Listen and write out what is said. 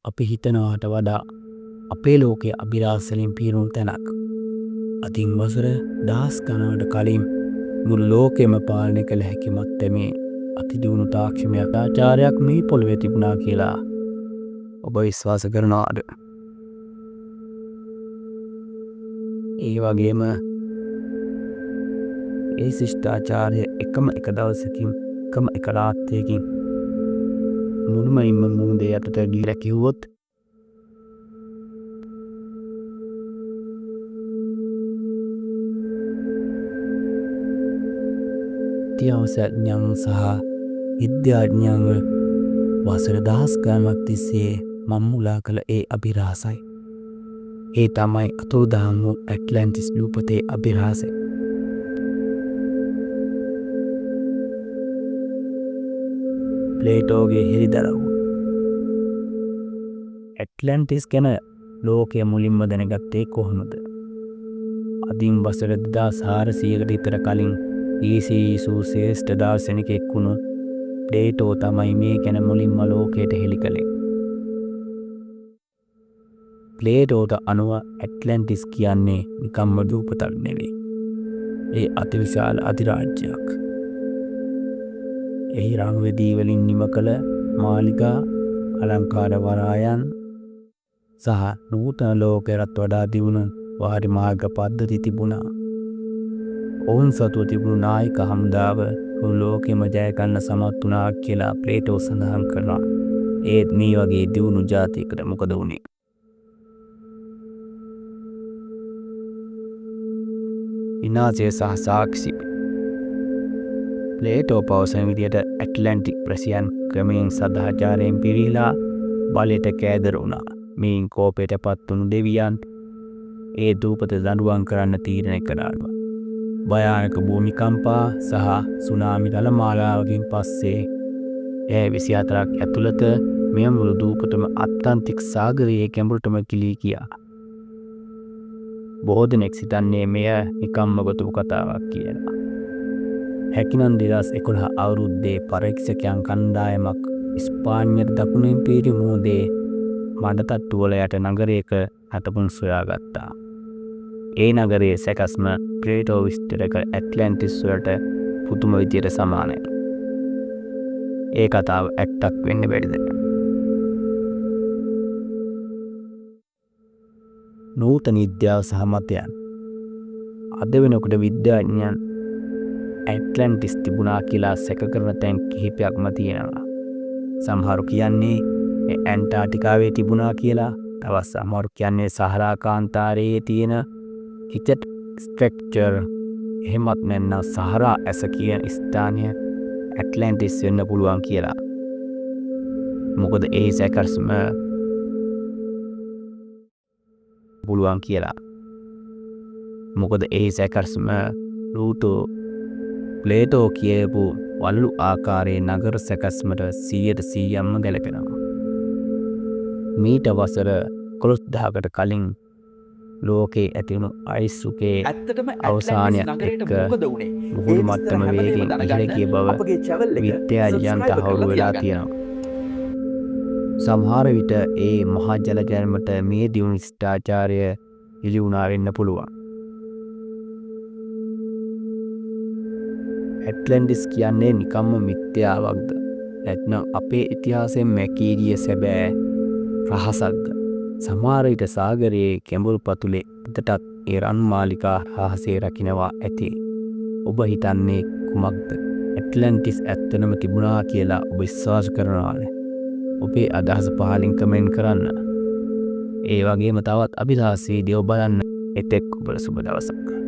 අපි හිතනවාට වඩා අපේ ලෝකයේ අභිරහස්වලින් පිරුණු තැනක්. අතින් වසර දහස් ගණනකට කලින් මුළු ලෝකෙම පාලනය කළ හැකි මට්ටමේ අතිදියුණු තාක්ෂණයක් ආචාරයක් මේ පොළවේ තිබුණා කියලා ඔබ විශ්වාස කරනවාද? ඒ වගේම ඒ ශිෂ්ටාචාරය එකම එක දවසකින් එකම එක රාත්‍රියකින් මුළුමනින්ම මුහුදේ යටට ගිහිලා කිව්වොත් ඉතිහාසඥයන් සහ විද්‍යාඥයන්ව වසර දහස් ගණනක් තිස්සේ මම්මුලා කළ ඒ අභිරහසයි. ඒ තමයි අතුරුදහන් වූ ඇට්ලැන්ටිස් දූපතේ අභිරහසය. ප්ලේටෝගේ හෙළිදරව්. ඇට්ලැන්ටිස් ගැන ලෝකය මුලින්ම දැනගත්තේ කොහොමද? අදින් වසර 2400කට විතර කලින් ඊසීසු ශ්‍රේෂ්ඨ දාර්ශනිකයෙක් වුණු ප්ලේටෝ තමයි මේ ගැන මුලින්ම ලෝකයට හෙළි කළේ. ප්ලේටෝට අනුව ඇට්ලැන්ටිස් කියන්නේ නිකම්ම දූපතක් නෙවෙයි. ඒ අතිවිශාල අධිරාජ්‍යයක්. එහි රංවෙදී වලින් නිම කළ මාලිගා, අලංකාර වරායන් සහ නූතන ලෝකයටත් වඩා දියුණු වාරි මාර්ග පද්ධති තිබුණා. ඔවුන් සතුව තිබුණු නායක හමුදාව මුළු ලෝකෙම ජය ගන්න සමත් වුණා කියලා ප්ලේටෝ සඳහන් කරනවා. ඒත් මේ වගේ දියුණු ජාතියකට මොකද වුනේ? විනාශය සහ සාක්ෂි. ප්ලේටෝ පවසන විදියට ඇට්ලැන්ටික් ප්‍රසියන් ක්‍රමයෙන් සදාචාරයෙන් පිරීලා බලයට කෑදර වුණා. මේන් කෝපයට පත් වුණු දෙවියන් ඒ දූපත දඬුවම් කරන්න තීරණය කළා. භයානක භූමිකම්පා සහ සුනාමි රළ මාලාවකින් පස්සේ 24ක් ඇතුළත මෙය මුළු දූපතම අත්ලාන්තික් සාගරයේ ගැඹුරටම ගිලී ගියා. බොහෝ දෙනෙක් සිතන්නේ මෙය නිකම්ම ගොතපු කතාවක් කියලා. හැකිනම් 2011 අවුරුද්දේ පරීක්ෂකයන් කණ්ඩායමක් ඉස්පාඤ්ඤයට දකුණින් පිහිටි මුහුදේ මඩතට්ටු වල යට නගරයක අතපොන් සොයාගත්තා. ඒ නගරයේ සැකස්ම ප්ලේටෝ විස්තර කළ ඇට්ලැන්ටිස් වලට පුදුම විදියට සමානයි. ඒ කතාව ඇත්තක් වෙන්න බැරිද? නූතන විද්‍යාව සහ මතයන්. අද වෙනකොට විද්‍යාඥයන් ඇට්ලැන්ටිස් තිබුණා කියලා සැක කරන තැන් කිහිපයක්ම තියෙනවා. සමහරු කියන්නේ ඇන්ටාර්ටිකාවේ තිබුණා කියලා, තවත් සමහරු කියන්නේ සහරා කාන්තාරයේ තියෙන හිතට ස්ට්‍රක්චර්, එහෙමත් නැත්නම් සහරා ඇස කියන ස්ථානය ඇට්ලැන්ටිස් වෙන්න පුළුවන් කියලා. මොකද ඒ සැකස්ම ප්ලේටෝ කියපු වලලු ආකාරයේ නගර සැකස්මට 100%ක්ම ගැලපෙනවා. මීට වසර 11,000කට කලින් ලෝකේ ඇතිවුණු අයිස් සුකේ අවසානයක් එක්ක මුහුදු මට්ටම වේගයෙන් ඉහළ ගිය බව විද්‍යාඥයන් තහවුරු වෙලා තියෙනවා. සමහර විට ඒ මහා ජල ජැල්මට මේ දියුණු ශිෂ්ටාචාරය ඉලි වුණා වෙන්න පුළුවන්. ඇට්ලැන්ටිස් කියන්නේ නිකම්ම මිත්‍යාවක්ද? නැත්නම් අපේ ඉතිහාසයෙන් මැකී ගිය සැබෑ රහසක්ද? සමහර විට සාගරයේ ගැඹුරු පතුලේ පිටටත් ඒ රන් මාලිකා රහසේ රකින්නවා ඇති. ඔබ හිතන්නේ කුමක්ද? ඇට්ලැන්ටිස් ඇත්තනම තිබුණා කියලා ඔබ විශ්වාස කරනවාද? ඔබේ අදහස පහලින් කමෙන්ට් කරන්න. ඒ වගේම තවත් අභිලාෂ වීඩියෝ බලන්න. එතෙක් ඔබට සුබ දවසක්.